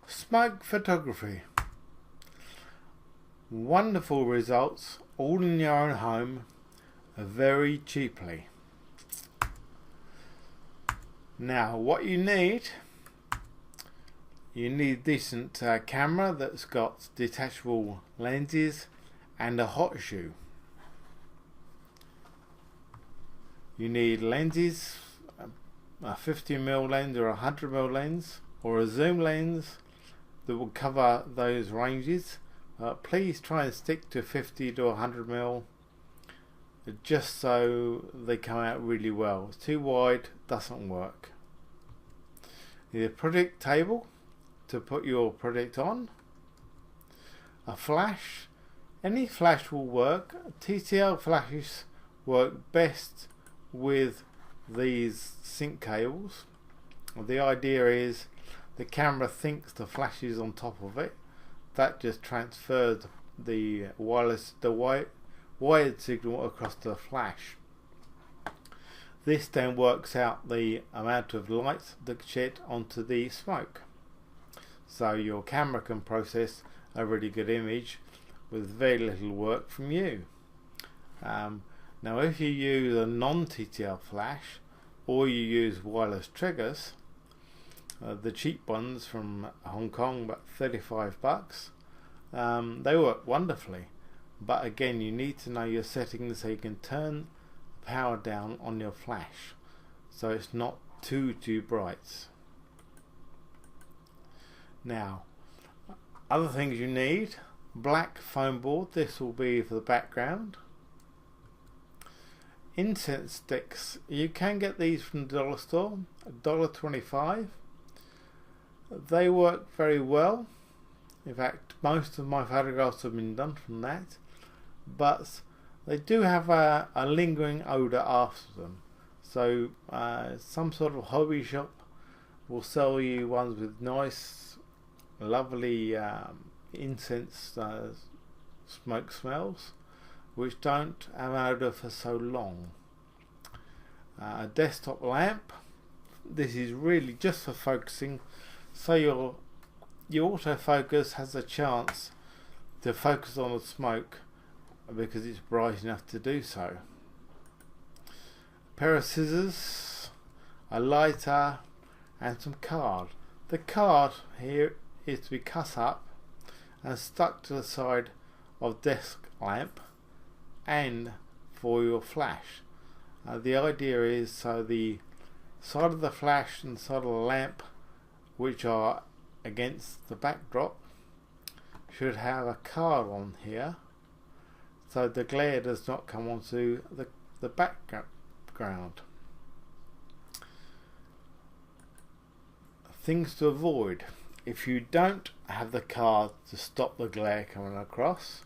Smoke photography. Wonderful results, all in your own home, very cheaply. Now, what you need a decent camera that's got detachable lenses and a hot shoe. You need lenses, a 50mm lens or a 100mm lens, or a zoom lens that will cover those ranges. Please try and stick to 50 to 100mm, just so they come out really well. Too wide doesn't work. You need a project table to put your project on, a flash. Any flash will work. TTL flashes work best with these sync cables. The idea is the camera thinks the flash is on top of it. That just transfers the wired signal across the flash. This then works out the amount of light that shed onto the smoke, so your camera can process a really good image with very little work from you. Now if you use a non-TTL flash, or you use wireless triggers, the cheap ones from Hong Kong, about $35, they work wonderfully, but again you need to know your settings so you can turn the power down on your flash so it's not too bright. Now, other things you need: black foam board, this will be for the background. Incense sticks, you can get these from the dollar store, $1.25. They work very well. In fact, most of my photographs have been done from that, but they do have a lingering odour after them. So some sort of hobby shop will sell you ones with nice, lovely incense smoke smells, which don't have an odour for so long. A desktop lamp, this is really just for focusing, so your autofocus has a chance to focus on the smoke because it's bright enough to do so. A pair of scissors, a lighter, and some card. The card here is to be cut up and stuck to the side of desk lamp and for your flash. The idea is so the side of the flash and the side of the lamp, which are against the backdrop, should have a card on here so the glare does not come onto the background. Things to avoid: if you don't have the card to stop the glare coming across,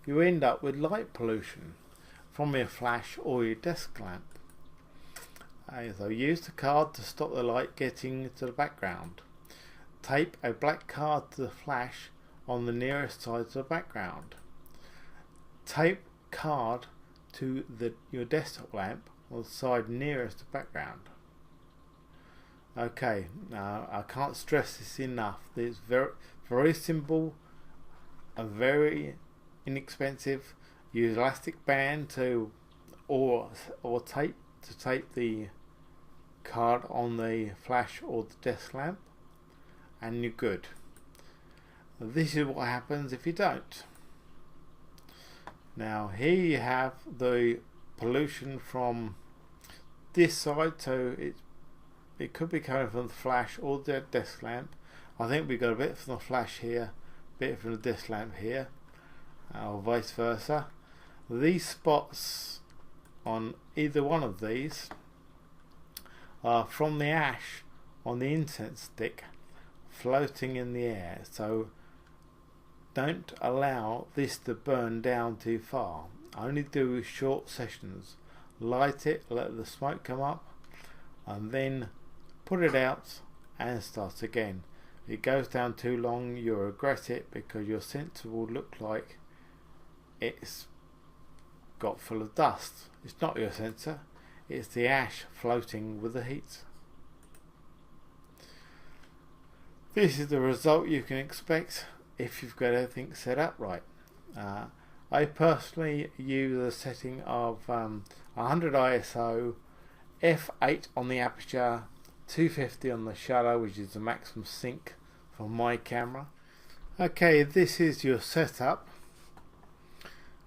you end up with light pollution from your flash or your desk lamp. So use the card to stop the light getting to the background. Tape a black card to the flash on the nearest side of the background. Tape card to your desktop lamp on the side nearest the background. Okay, now I can't stress this enough. It's very simple and very inexpensive. Use elastic band or tape to tape the card on the flash or the desk lamp, and you're good. This is what happens if you don't. Now here you have the pollution from this side, so it could be coming from the flash or the desk lamp. I think we got a bit from the flash here, a bit from the desk lamp here, or vice versa. These spots on either one of these are from the ash on the incense stick floating in the air, so don't allow this to burn down too far. Only do short sessions. Light it, let the smoke come up, and then put it out and start again. If it goes down too long, you'll regret it because your sensor will look like it's got full of dust. It's not your sensor, it's the ash floating with the heat. This is the result you can expect if you've got everything set up right. I personally use a setting of 100 ISO, f8 on the aperture, 250 on the shutter, which is the maximum sync for my camera. Okay, this is your setup.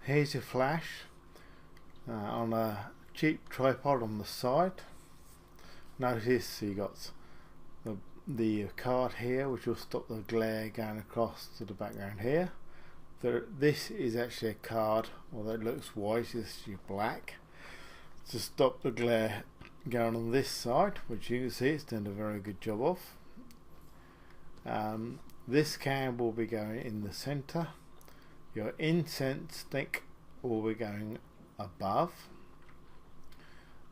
Here's your flash on a cheap tripod on the side. Notice you got the card here, which will stop the glare going across to the background here. This is actually a card, although it looks white, it's actually black, to stop the glare going on this side, which you can see it's done a very good job of. This cam will be going in the center. Your incense stick will be going above.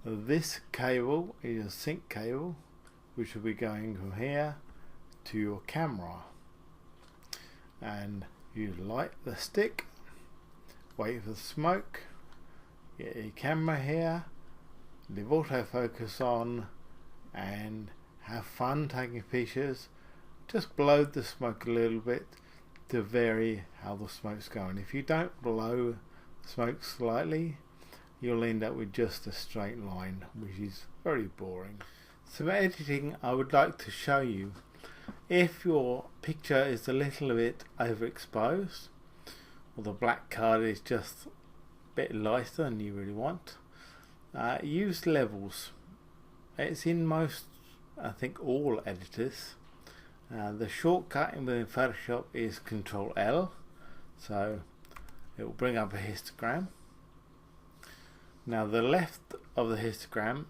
This cable is a sync cable, which will be going from here to your camera. And you light the stick, wait for the smoke, get your camera here, leave autofocus on, and have fun taking pictures. Just blow the smoke a little bit to vary how the smoke's going. If you don't blow the smoke slightly, you'll end up with just a straight line, which is very boring. Some editing I would like to show you. If your picture is a little bit overexposed, or the black card is just a bit lighter than you really want, use levels. It's in most, I think all editors. The shortcut within Photoshop is Ctrl L, so it will bring up a histogram. Now the left of the histogram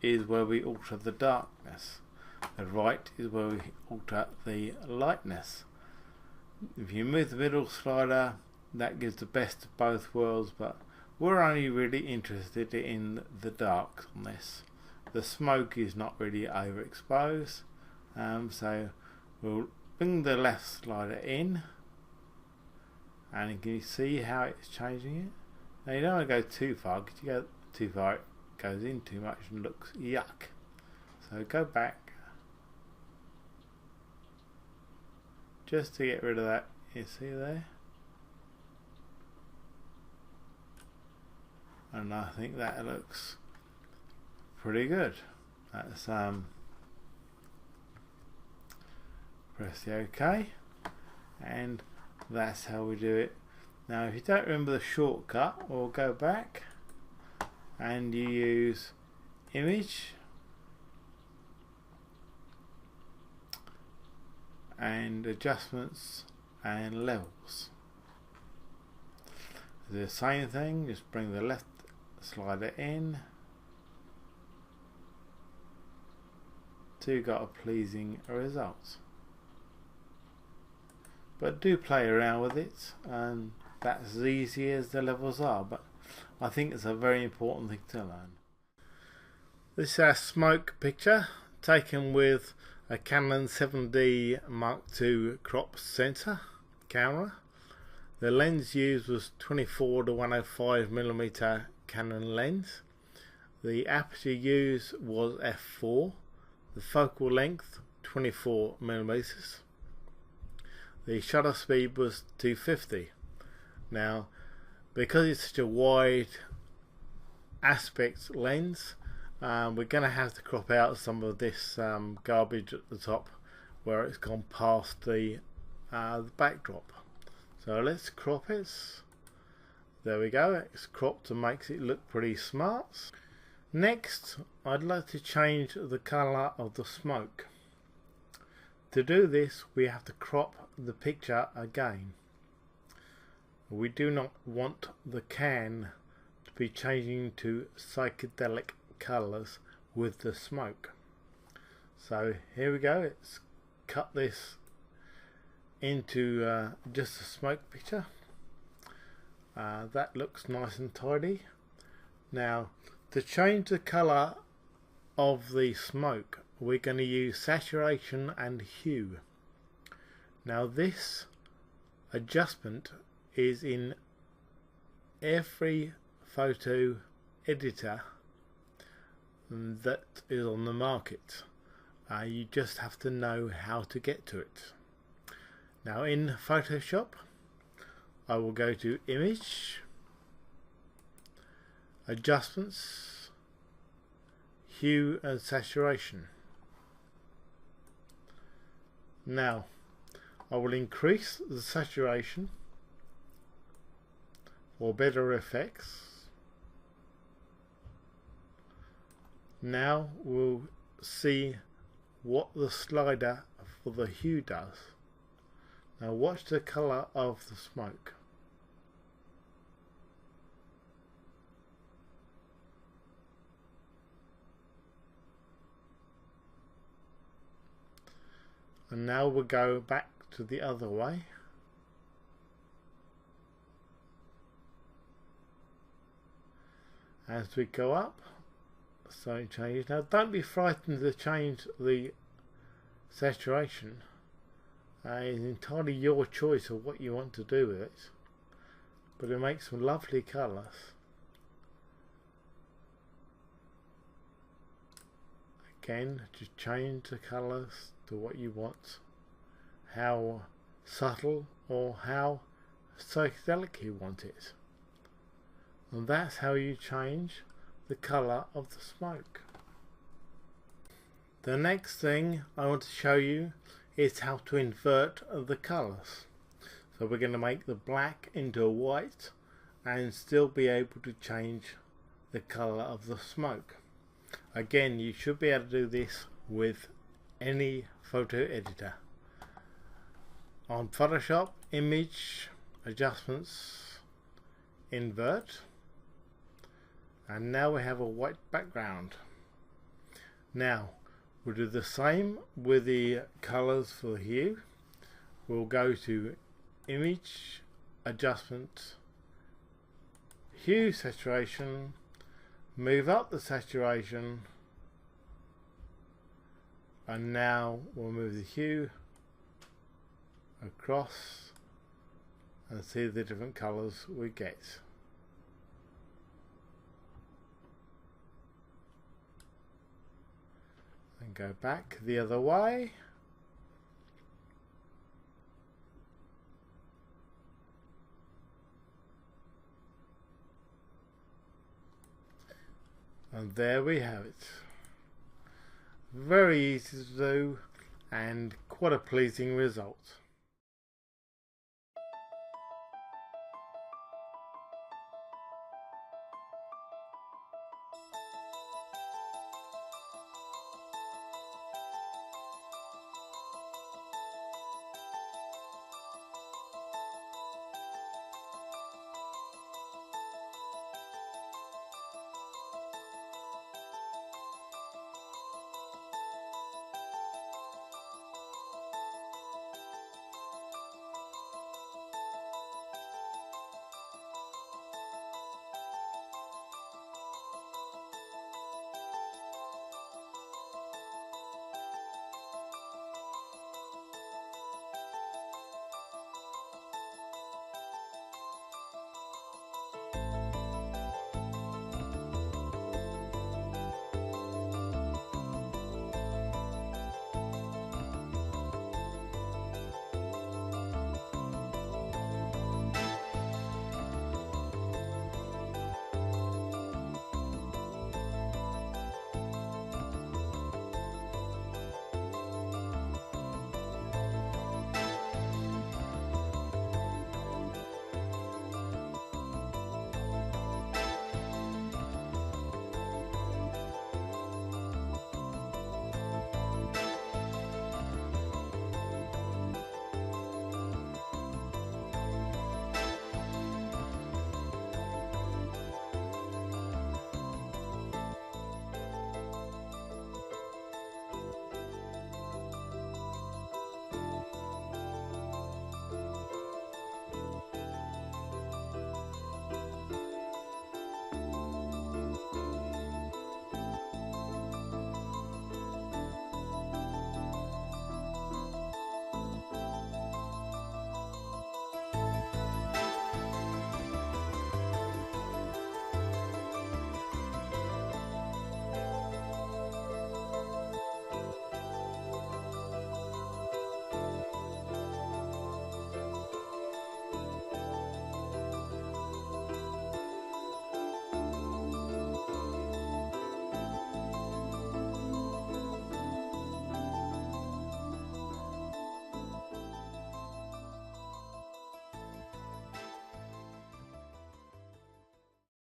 is where we alter the darkness. The right is where we alter the lightness. If you move the middle slider, that gives the best of both worlds, but we're only really interested in the darks on this. The smoke is not really overexposed, so we'll bring the left slider in, and you can see how it's changing it. Now you don't want to go too far, because you go too far it goes in too much and looks yuck. So go back just to get rid of that. You see there? And I think that looks pretty good. That's press the OK, and that's how we do it. Now if you don't remember the shortcut, we'll go back and you use image and adjustments and levels. The same thing, just bring the left slider in to got a pleasing result. But do play around with it, and that's as easy as the levels are, but I think it's a very important thing to learn. This is our smoke picture taken with a Canon 7D Mark II crop sensor camera. The lens used was 24 to 105mm Canon lens. The aperture used was f4. The focal length 24mm. The shutter speed was 250. Now, because it's such a wide aspect lens, we're going to have to crop out some of this garbage at the top where it's gone past the backdrop. So let's crop it. There we go, it's cropped and makes it look pretty smart. Next, I'd like to change the colour of the smoke. To do this, we have to crop the picture again. We do not want the can to be changing to psychedelic colours with the smoke. So here we go, let's cut this into just a smoke picture. That looks nice and tidy. Now to change the colour of the smoke, we're going to use saturation and hue. Now this adjustment is in every photo editor that is on the market. You just have to know how to get to it. Now in Photoshop, I will go to Image, Adjustments, Hue and Saturation. Now I will increase the saturation for better effects. Now we'll see what the slider for the hue does. Now watch the colour of the smoke. And now we'll go back to the other way. As we go up, so it changes. Now don't be frightened to change the saturation. It's entirely your choice of what you want to do with it, but it makes some lovely colours. Again, just change the colours to what you want, how subtle or how psychedelic you want it, and that's how you change the colour of the smoke. The next thing I want to show you is how to invert the colours. So we're going to make the black into a white and still be able to change the colour of the smoke. Again, you should be able to do this with any photo editor. On Photoshop, Image, Adjustments, Invert, and now we have a white background. Now we'll do the same with the colours for the hue. We'll go to Image, Adjustment, Hue, Saturation, move up the saturation, and now we'll move the hue across and see the different colours we get. And go back the other way. And there we have it. Very easy to do and quite a pleasing result.